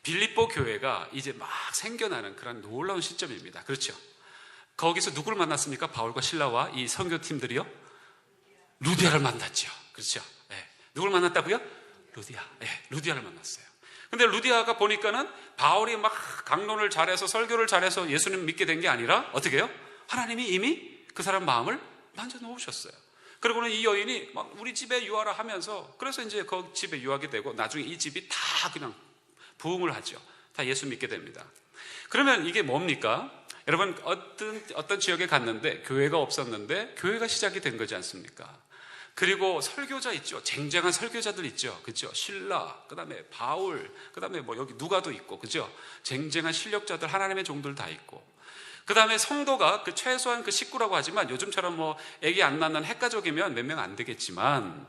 빌립보 교회가 이제 막 생겨나는 그런 놀라운 시점입니다. 그렇죠? 거기서 누구를 만났습니까? 바울과 실라와 이 선교팀들이요? 루디아를 만났죠. 그렇죠? 네. 누구를 만났다고요? 루디아. 네, 루디아를 만났어요. 근데 루디아가 보니까는 바울이 막 강론을 잘해서 설교를 잘해서 예수님 믿게 된 게 아니라 어떻게 해요? 하나님이 이미 그 사람 마음을 만져 놓으셨어요. 그리고는 이 여인이 막 우리 집에 유하라 하면서, 그래서 이제 그 집에 유하게 되고 나중에 이 집이 다 그냥 부흥을 하죠. 다 예수 믿게 됩니다. 그러면 이게 뭡니까? 여러분, 어떤 지역에 갔는데 교회가 없었는데 교회가 시작이 된 거지 않습니까? 그리고 설교자 있죠. 쟁쟁한 설교자들 있죠. 그죠? 신라, 그 다음에 바울, 그 다음에 뭐 여기 누가도 있고, 그죠? 쟁쟁한 실력자들, 하나님의 종들 다 있고, 그 다음에 성도가 그 최소한 그 식구라고 하지만 요즘처럼 뭐 애기 안 낳는 핵가족이면 몇 명 안 되겠지만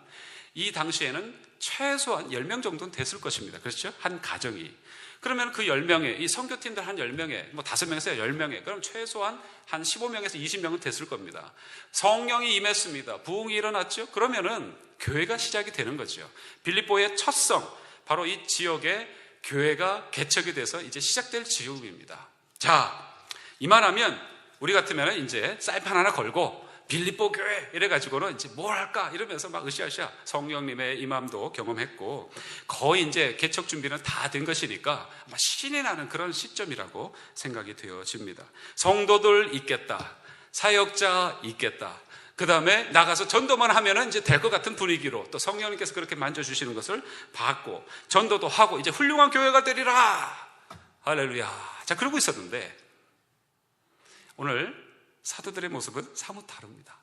이 당시에는 최소한 10명 정도는 됐을 것입니다. 그렇죠? 한 가정이. 그러면 그 10명에, 이 선교팀들 한 10명에, 뭐 5명에서 10명에, 그럼 최소한 한 15명에서 20명은 됐을 겁니다. 성령이 임했습니다. 부흥이 일어났죠? 그러면은 교회가 시작이 되는 거죠. 빌립보의 첫 성, 바로 이 지역에 교회가 개척이 돼서 이제 시작될 지역입니다. 자, 이만하면 우리 같으면 이제 사인판 하나 걸고 빌립보 교회 이래가지고는 이제 뭘 할까 이러면서 막 으쌰으쌰 성령님의 임함도 경험했고 거의 이제 개척 준비는 다 된 것이니까 아마 신이 나는 그런 시점이라고 생각이 되어집니다. 성도들 있겠다, 사역자 있겠다, 그 다음에 나가서 전도만 하면은 이제 될 것 같은 분위기로 또 성령님께서 그렇게 만져주시는 것을 받고 전도도 하고 이제 훌륭한 교회가 되리라. 할렐루야. 자, 그러고 있었는데 오늘 사도들의 모습은 사뭇 다릅니다.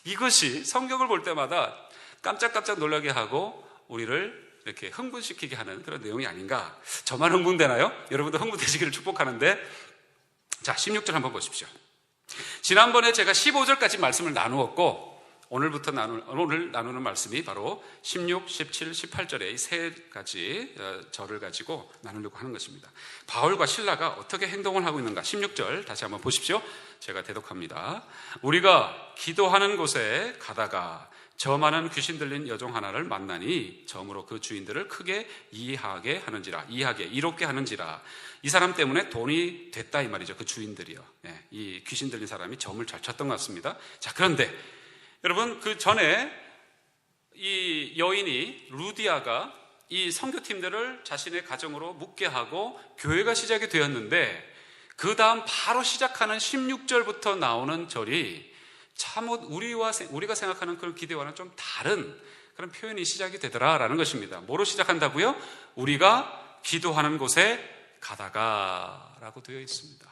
이것이 성경을 볼 때마다 깜짝깜짝 놀라게 하고 우리를 이렇게 흥분시키게 하는 그런 내용이 아닌가. 저만 흥분되나요? 여러분도 흥분되시기를 축복하는데, 자, 16절 한번 보십시오. 지난번에 제가 15절까지 말씀을 나누었고 오늘 나누는 말씀이 바로 16, 17, 18절의 이 세 가지 절을 가지고 나누려고 하는 것입니다. 바울과 실라가 어떻게 행동을 하고 있는가. 16절 다시 한번 보십시오. 제가 대독합니다. 우리가 기도하는 곳에 가다가 저 많은 귀신 들린 여종 하나를 만나니 점으로 그 주인들을 크게 이해하게, 이롭게 하는지라. 이 사람 때문에 돈이 됐다 이 말이죠. 그 주인들이요. 네, 이 귀신 들린 사람이 점을 잘 쳤던 것 같습니다. 자, 그런데 여러분, 그 전에 이 여인이 루디아가 이 선교팀들을 자신의 가정으로 묵게 하고 교회가 시작이 되었는데 그 다음 바로 시작하는 16절부터 나오는 절이 참으로 우리가 생각하는 그런 기대와는 좀 다른 그런 표현이 시작이 되더라라는 것입니다. 뭐로 시작한다고요? 우리가 기도하는 곳에 가다가 라고 되어 있습니다.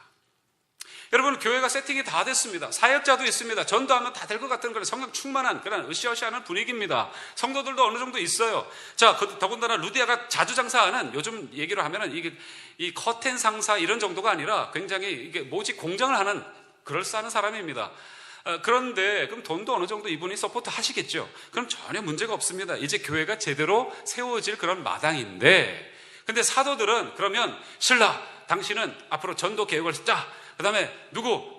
여러분, 교회가 세팅이 다 됐습니다. 사역자도 있습니다. 전도하면 다 될 것 같은 그런 성령 충만한 그런 으쌰으쌰하는 분위기입니다. 성도들도 어느 정도 있어요. 자, 더군다나 루디아가 자주 장사하는, 요즘 얘기로 하면은 이게 이 커튼 상사 이런 정도가 아니라 굉장히 이게 모직 공장을 하는 그럴싸한 사람입니다. 그런데 그럼 돈도 어느 정도 이분이 서포트 하시겠죠. 그럼 전혀 문제가 없습니다. 이제 교회가 제대로 세워질 그런 마당인데, 근데 사도들은 그러면 신라, 당신은 앞으로 전도 계획을 짜. 그 다음에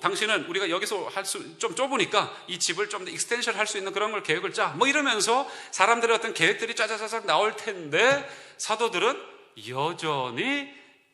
당신은 우리가 여기서 좀 좁으니까 이 집을 좀 더 익스텐션 할 수 있는 그런 걸 계획을 짜. 뭐 이러면서 사람들의 어떤 계획들이 짜자자작 나올 텐데 사도들은 여전히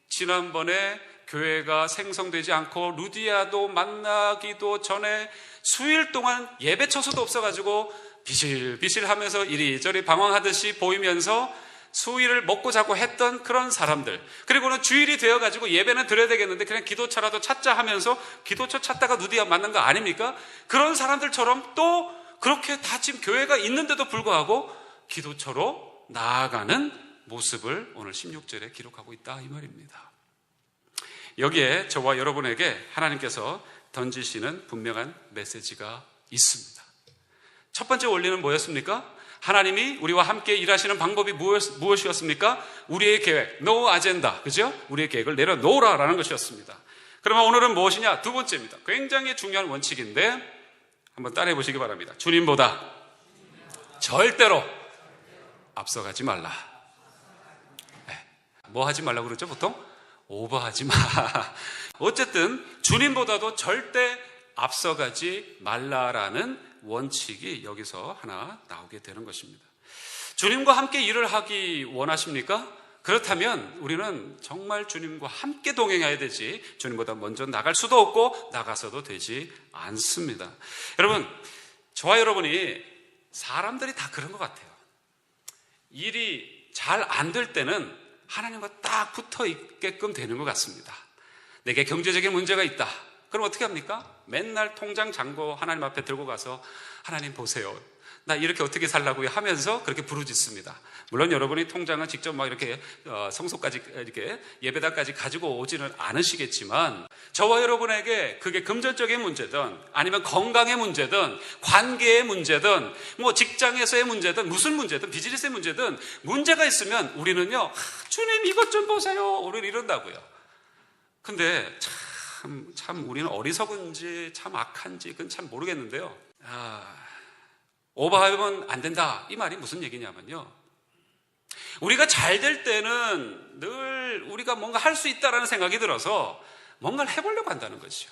지난번에 교회가 생성되지 않고 루디아도 만나기도 전에 수일 동안 예배 처소도 없어가지고 비실비실 하면서 이리저리 방황하듯이 보이면서 수일을 먹고 자고 했던 그런 사람들, 그리고는 주일이 되어가지고 예배는 드려야 되겠는데 그냥 기도처라도 찾자 하면서 기도처 찾다가 루디아 만난 거 아닙니까? 그런 사람들처럼 또 그렇게 다 지금 교회가 있는데도 불구하고 기도처로 나아가는 모습을 오늘 16절에 기록하고 있다 이 말입니다. 여기에 저와 여러분에게 하나님께서 던지시는 분명한 메시지가 있습니다. 첫 번째 원리는 뭐였습니까? 하나님이 우리와 함께 일하시는 방법이 무엇이었습니까? 우리의 계획, no agenda, 그죠? 우리의 계획을 내려놓으라라는 것이었습니다. 그러면 오늘은 무엇이냐? 두 번째입니다. 굉장히 중요한 원칙인데 한번 따라해 보시기 바랍니다. 주님보다 절대로 앞서가지 말라. 네. 뭐 하지 말라고 그러죠, 보통? 오버하지 마. 어쨌든 주님보다도 절대 앞서가지 말라라는 원칙이 여기서 하나 나오게 되는 것입니다. 주님과 함께 일을 하기 원하십니까? 그렇다면 우리는 정말 주님과 함께 동행해야 되지 주님보다 먼저 나갈 수도 없고 나가서도 되지 않습니다. 여러분, 저와 여러분이 사람들이 다 그런 것 같아요. 일이 잘 안 될 때는 하나님과 딱 붙어 있게끔 되는 것 같습니다. 내게 경제적인 문제가 있다. 그럼 어떻게 합니까? 맨날 통장 잔고 하나님 앞에 들고 가서 하나님 보세요. 나 이렇게 어떻게 살라고요? 하면서 그렇게 부르짖습니다. 물론 여러분이 통장은 직접 막 이렇게 성소까지 이렇게 예배당까지 가지고 오지는 않으시겠지만 저와 여러분에게 그게 금전적인 문제든 아니면 건강의 문제든 관계의 문제든 뭐 직장에서의 문제든 무슨 문제든 비즈니스의 문제든 문제가 있으면 우리는요, 주님 이것 좀 보세요. 우리는 이런다고요. 근데 참 우리는 어리석은지 참 악한지 그건 참 모르겠는데요. 오버하면 안 된다. 이 말이 무슨 얘기냐면요, 우리가 잘 될 때는 늘 우리가 뭔가 할 수 있다라는 생각이 들어서 뭔가를 해보려고 한다는 거죠.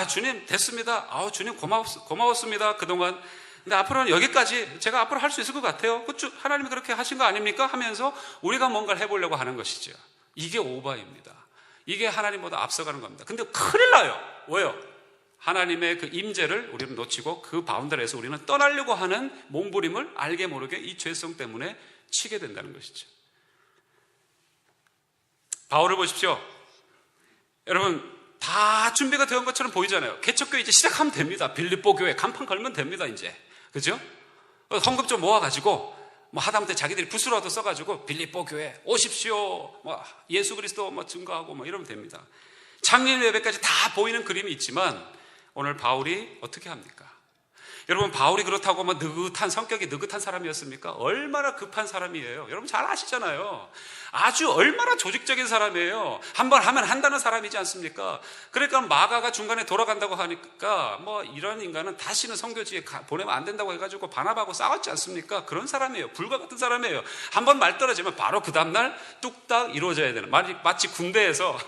주님 됐습니다. 주님 고마웠습니다. 그동안. 근데 앞으로는 여기까지 제가 앞으로 할 수 있을 것 같아요. 하나님이 그렇게 하신 거 아닙니까? 하면서 우리가 뭔가를 해보려고 하는 것이죠. 이게 오버입니다. 이게 하나님보다 앞서가는 겁니다. 근데 큰일 나요. 왜요? 하나님의 그 임재를 우리는 놓치고 그 바운더리에서 우리는 떠나려고 하는 몸부림을 알게 모르게 이 죄성 때문에 치게 된다는 것이죠. 바울을 보십시오. 여러분, 다 준비가 되어 온 것처럼 보이잖아요. 개척교회 이제 시작하면 됩니다. 빌립보 교회 간판 걸면 됩니다. 이제, 그죠? 헌금 좀 모아가지고 뭐 하다못해 자기들이 붓으로라도 써가지고 빌립보 교회 오십시오. 뭐 예수 그리스도 뭐 증거하고 뭐 이러면 됩니다. 창립 예배까지 다 보이는 그림이 있지만 오늘 바울이 어떻게 합니까? 여러분, 바울이 그렇다고 뭐 느긋한 성격이 느긋한 사람이었습니까? 얼마나 급한 사람이에요. 여러분 잘 아시잖아요. 아주 얼마나 조직적인 사람이에요. 한번 하면 한다는 사람이지 않습니까? 그러니까 마가가 중간에 돌아간다고 하니까 뭐 이런 인간은 다시는 선교지에 보내면 안 된다고 해가지고 바나바하고 싸웠지 않습니까? 그런 사람이에요. 불과 같은 사람이에요. 한번 말 떨어지면 바로 그 다음날 뚝딱 이루어져야 되는, 마치 군대에서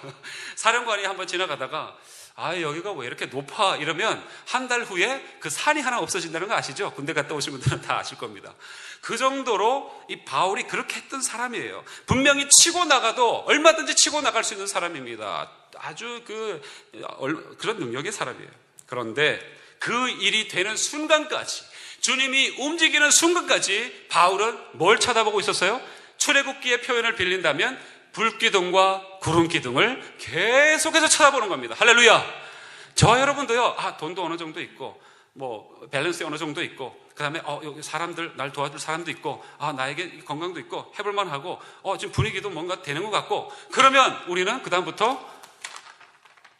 사령관이 한번 지나가다가 여기가 왜 이렇게 높아? 이러면 한 달 후에 그 산이 하나 없어진다는 거 아시죠? 군대 갔다 오신 분들은 다 아실 겁니다. 그 정도로 이 바울이 그렇게 했던 사람이에요. 분명히 치고 나가도 얼마든지 치고 나갈 수 있는 사람입니다. 아주 그런 능력의 사람이에요. 그런데 그 일이 되는 순간까지, 주님이 움직이는 순간까지 바울은 뭘 쳐다보고 있었어요? 출애굽기의 표현을 빌린다면 불기둥과 구름기둥을 계속해서 쳐다보는 겁니다. 할렐루야. 저와 여러분도요, 돈도 어느 정도 있고 뭐 밸런스 어느 정도 있고, 그 다음에 여기 사람들, 날 도와줄 사람도 있고, 나에게 건강도 있고 해볼만 하고, 지금 분위기도 뭔가 되는 것 같고, 그러면 우리는 그 다음부터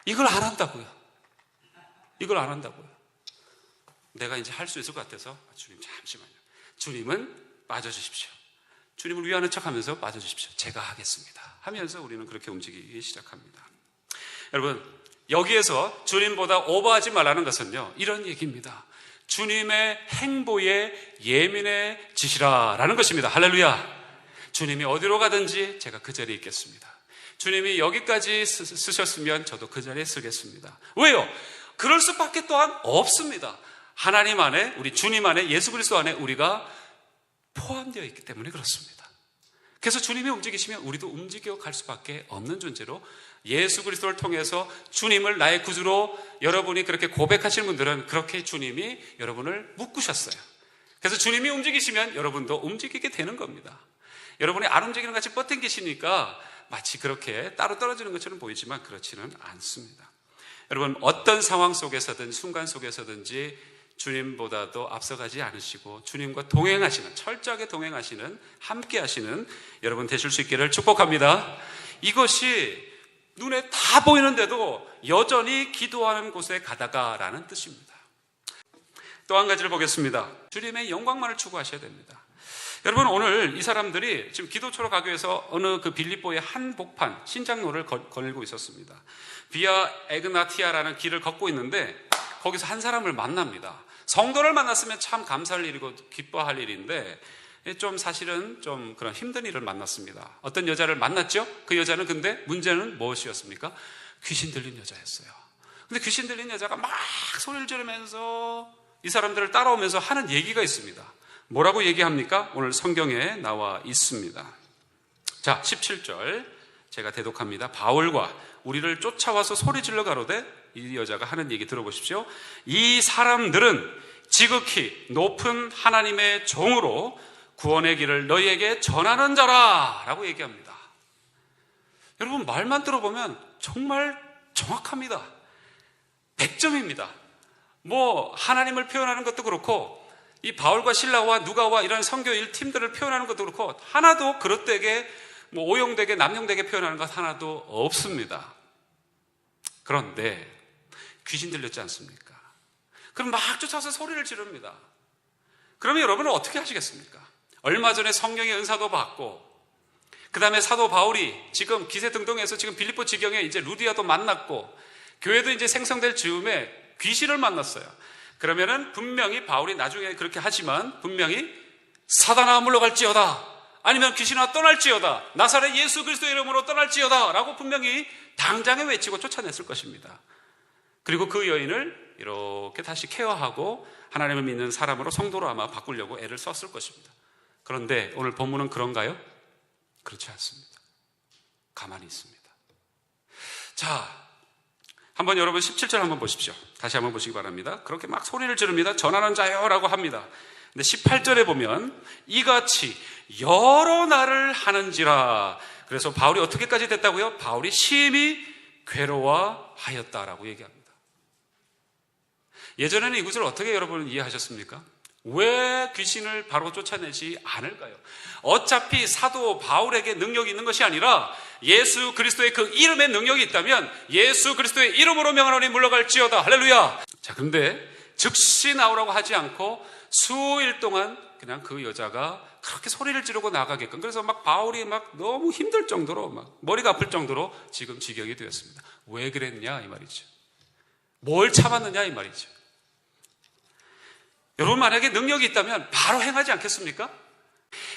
이걸 안 한다고요. 이걸 안 한다고요. 내가 이제 할 수 있을 것 같아서 주님 잠시만요. 주님은 빠져주십시오. 주님을 위하는 척하면서 빠져주십시오. 제가 하겠습니다. 하면서 우리는 그렇게 움직이기 시작합니다. 여러분, 여기에서 주님보다 오버하지 말라는 것은요, 이런 얘기입니다. 주님의 행보에 예민해지시라라는 것입니다. 할렐루야. 주님이 어디로 가든지 제가 그 자리에 있겠습니다. 주님이 여기까지 쓰셨으면 저도 그 자리에 서겠습니다. 왜요? 그럴 수밖에 또한 없습니다. 하나님 안에, 우리 주님 안에, 예수 그리스도 안에 우리가 포함되어 있기 때문에 그렇습니다. 그래서 주님이 움직이시면 우리도 움직여 갈 수밖에 없는 존재로, 예수 그리스도를 통해서 주님을 나의 구주로 여러분이 그렇게 고백하시는 분들은 그렇게 주님이 여러분을 묶으셨어요. 그래서 주님이 움직이시면 여러분도 움직이게 되는 겁니다. 여러분이 안 움직이는 같이 뻗당기시니까 마치 그렇게 따로 떨어지는 것처럼 보이지만 그렇지는 않습니다. 여러분, 어떤 상황 속에서든 순간 속에서든지 주님보다도 앞서가지 않으시고 주님과 동행하시는, 철저하게 동행하시는, 함께 하시는 여러분 되실 수 있기를 축복합니다. 이것이 눈에 다 보이는데도 여전히 기도하는 곳에 가다가라는 뜻입니다. 또 한 가지를 보겠습니다. 주님의 영광만을 추구하셔야 됩니다. 여러분, 오늘 이 사람들이 지금 기도처로 가기 위해서 어느 그 빌립보의 한복판 신장로를 걸고 있었습니다. 비아 에그나티아라는 길을 걷고 있는데 거기서 한 사람을 만납니다. 성도를 만났으면 참 감사할 일이고 기뻐할 일인데 좀 사실은 좀 그런 힘든 일을 만났습니다. 어떤 여자를 만났죠? 그 여자는 근데 문제는 무엇이었습니까? 귀신 들린 여자였어요. 근데 귀신 들린 여자가 막 소리를 지르면서 이 사람들을 따라오면서 하는 얘기가 있습니다. 뭐라고 얘기합니까? 오늘 성경에 나와 있습니다. 자, 17절 제가 대독합니다. 바울과 우리를 쫓아와서 소리질러 가로되, 이 여자가 하는 얘기 들어보십시오. 이 사람들은 지극히 높은 하나님의 종으로 구원의 길을 너희에게 전하는 자라 라고 얘기합니다. 여러분, 말만 들어보면 정말 정확합니다. 100점입니다. 뭐 하나님을 표현하는 것도 그렇고, 이 바울과 실라와 누가와 이런 선교일 팀들을 표현하는 것도 그렇고, 하나도 그릇되게 뭐 오용되게 남용되게 표현하는 것 하나도 없습니다. 그런데 귀신 들렸지 않습니까? 그럼 막 쫓아서 소리를 지릅니다. 그러면 여러분은 어떻게 하시겠습니까? 얼마 전에 성령의 은사도 받고, 그 다음에 사도 바울이 지금 기세등등해서 지금 빌립보 지경에 이제 루디아도 만났고, 교회도 이제 생성될 즈음에 귀신을 만났어요. 그러면은 분명히 바울이 나중에 그렇게 하지만 분명히 사단아 물러갈지어다, 아니면 귀신아 떠날지어다, 나사렛 예수 그리스도의 이름으로 떠날지어다 라고 분명히 당장에 외치고 쫓아냈을 것입니다. 그리고 그 여인을 이렇게 다시 케어하고 하나님을 믿는 사람으로, 성도로 아마 바꾸려고 애를 썼을 것입니다. 그런데 오늘 본문은 그런가요? 그렇지 않습니다. 가만히 있습니다. 자, 한번 여러분 17절 한번 보십시오. 다시 한번 보시기 바랍니다. 그렇게 막 소리를 지릅니다. 전하는 자요 라고 합니다. 근데 18절에 보면 이같이 여러 날을 하는지라. 그래서 바울이 어떻게까지 됐다고요? 바울이 심히 괴로워하였다라고 얘기합니다. 예전에는 이 구절을 어떻게 여러분 이해하셨습니까? 왜 귀신을 바로 쫓아내지 않을까요? 어차피 사도 바울에게 능력이 있는 것이 아니라 예수 그리스도의 그 이름에 능력이 있다면 예수 그리스도의 이름으로 명하노니 물러갈지어다. 할렐루야. 자, 근데 즉시 나오라고 하지 않고 수일 동안 그냥 그 여자가 그렇게 소리를 지르고 나가게끔, 그래서 막 바울이 막 너무 힘들 정도로, 막 머리가 아플 정도로 지금 지경이 되었습니다. 왜 그랬냐 이 말이죠. 뭘 참았느냐 이 말이죠. 여러분, 만약에 능력이 있다면 바로 행하지 않겠습니까?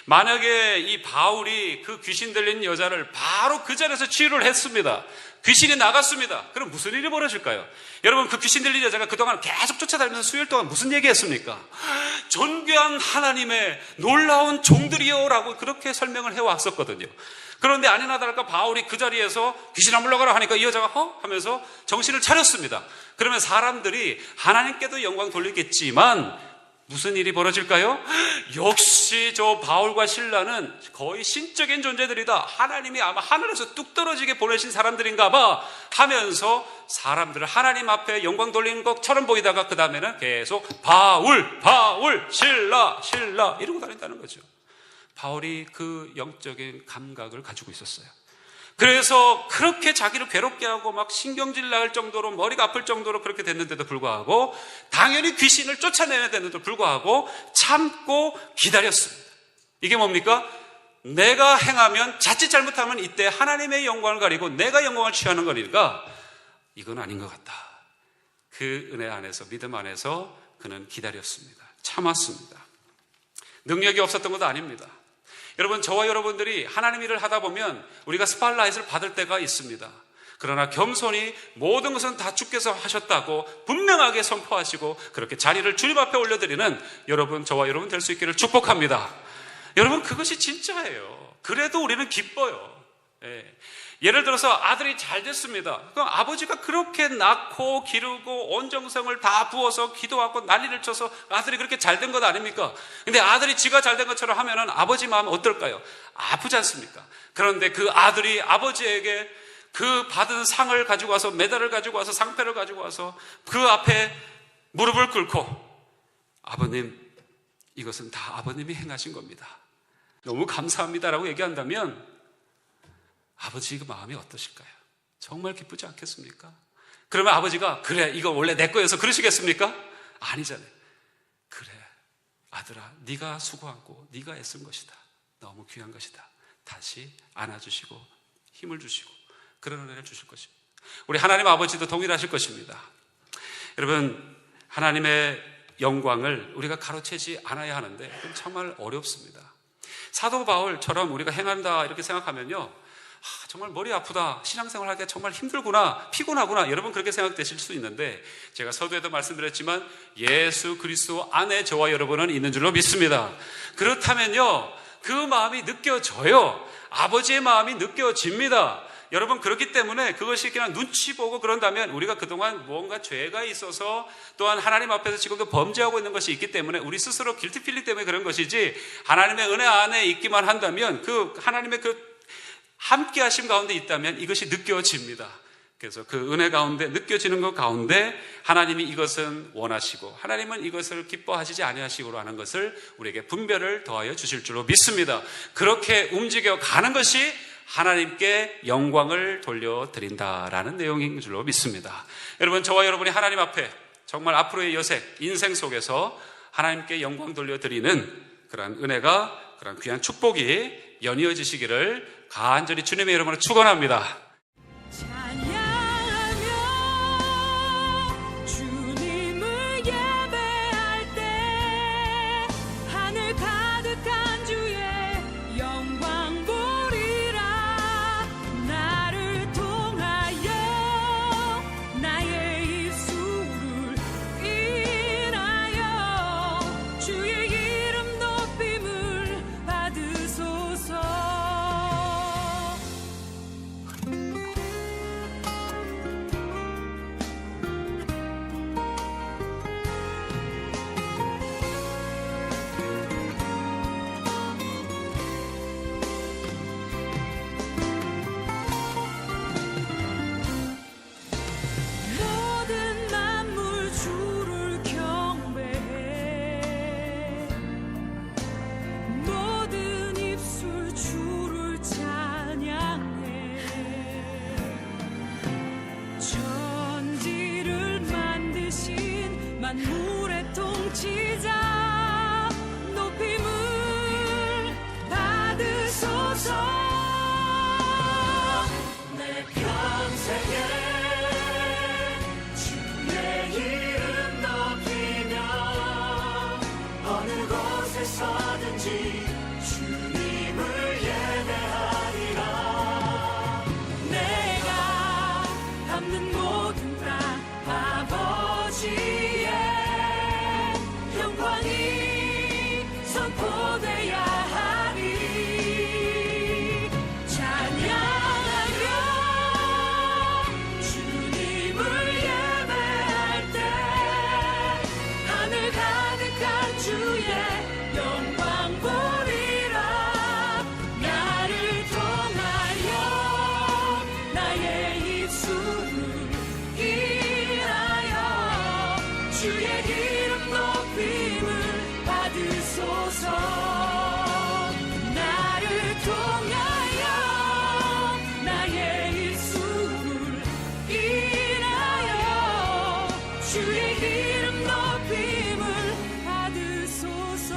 만약에 이 바울이 그 귀신 들린 여자를 바로 그 자리에서 치유를 했습니다. 귀신이 나갔습니다. 그럼 무슨 일이 벌어질까요? 여러분, 그 귀신 들린 여자가 그동안 계속 쫓아다니면서 수일 동안 무슨 얘기했습니까? 존귀한 하나님의 놀라운 종들이요 라고 그렇게 설명을 해왔었거든요. 그런데 아니나 다를까 바울이 그 자리에서 귀신아 물러가라 하니까 이 여자가 하면서 정신을 차렸습니다. 그러면 사람들이 하나님께도 영광 돌리겠지만 무슨 일이 벌어질까요? 역시 저 바울과 실라는 거의 신적인 존재들이다. 하나님이 아마 하늘에서 뚝 떨어지게 보내신 사람들인가 봐 하면서 사람들을 하나님 앞에 영광 돌리는 것처럼 보이다가 그 다음에는 계속 바울, 바울, 실라, 실라 이러고 다닌다는 거죠. 바울이 그 영적인 감각을 가지고 있었어요. 그래서 그렇게 자기를 괴롭게 하고 막 신경질 날 정도로 머리가 아플 정도로 그렇게 됐는데도 불구하고, 당연히 귀신을 쫓아내야 되는데도 불구하고 참고 기다렸습니다. 이게 뭡니까? 내가 행하면, 자칫 잘못하면 이때 하나님의 영광을 가리고 내가 영광을 취하는 거니까 이건 아닌 것 같다. 그 은혜 안에서, 믿음 안에서 그는 기다렸습니다. 참았습니다. 능력이 없었던 것도 아닙니다. 여러분, 저와 여러분들이 하나님 일을 하다 보면 우리가 스팟라이트를 받을 때가 있습니다. 그러나 겸손히 모든 것은 다 주께서 하셨다고 분명하게 선포하시고 그렇게 자리를 주님 앞에 올려드리는 여러분, 저와 여러분 될 수 있기를 축복합니다. 여러분, 그것이 진짜예요. 그래도 우리는 기뻐요. 예를 들어서 아들이 잘 됐습니다. 그럼 아버지가 그렇게 낳고 기르고 온 정성을 다 부어서 기도하고 난리를 쳐서 아들이 그렇게 잘 된 것 아닙니까? 근데 아들이 지가 잘 된 것처럼 하면은 아버지 마음 어떨까요? 아프지 않습니까? 그런데 그 아들이 아버지에게 그 받은 상을 가지고 와서, 메달을 가지고 와서, 상패를 가지고 와서 그 앞에 무릎을 꿇고, 아버님, 이것은 다 아버님이 행하신 겁니다. 너무 감사합니다라고 얘기한다면 아버지 그 마음이 어떠실까요? 정말 기쁘지 않겠습니까? 그러면 아버지가 그래, 이거 원래 내 거여서 그러시겠습니까? 아니잖아요. 그래, 아들아, 네가 수고하고 네가 애쓴 것이다. 너무 귀한 것이다. 다시 안아주시고 힘을 주시고 그런 은혜를 주실 것입니다. 우리 하나님 아버지도 동일하실 것입니다. 여러분, 하나님의 영광을 우리가 가로채지 않아야 하는데 그건 정말 어렵습니다. 사도 바울처럼 우리가 행한다 이렇게 생각하면요, 정말 머리 아프다, 신앙생활 할 때 정말 힘들구나, 피곤하구나, 여러분 그렇게 생각되실 수 있는데, 제가 서두에도 말씀드렸지만 예수 그리스도 안에 저와 여러분은 있는 줄로 믿습니다. 그렇다면요, 그 마음이 느껴져요. 아버지의 마음이 느껴집니다. 여러분, 그렇기 때문에 그것이 그냥 눈치 보고 그런다면 우리가 그동안 뭔가 죄가 있어서 또한 하나님 앞에서 지금도 범죄하고 있는 것이 있기 때문에 우리 스스로 길티 필링 때문에 그런 것이지, 하나님의 은혜 안에 있기만 한다면 그 하나님의 그 함께 하심 가운데 있다면 이것이 느껴집니다. 그래서 그 은혜 가운데, 느껴지는 것 가운데 하나님이 이것은 원하시고 하나님은 이것을 기뻐하시지 아니하시고 하는 것을 우리에게 분별을 더하여 주실 줄로 믿습니다. 그렇게 움직여 가는 것이 하나님께 영광을 돌려드린다라는 내용인 줄로 믿습니다. 여러분, 저와 여러분이 하나님 앞에 정말 앞으로의 여색, 인생 속에서 하나님께 영광 돌려드리는 그런 은혜가, 그런 귀한 축복이 연이어지시기를 간절히 주님의 이름으로 축원합니다. 만물의 통치자 높임을 받으소서. 내 평생에 주의 이름 높이며 어느 곳에 서든지 주님을 예배하리라. 내가 밟는 모든 땅 아버지 선포돼야 하리. 찬양하며 주님을 예배할 때 하늘 가득한 주의 영광 보리라. 나를 통하여 나의 입술을 인하여 주의 이름 높임을 받으소서. 나를 통하여 나의 입술을 인하여 주의 이름 높임을 받으소서.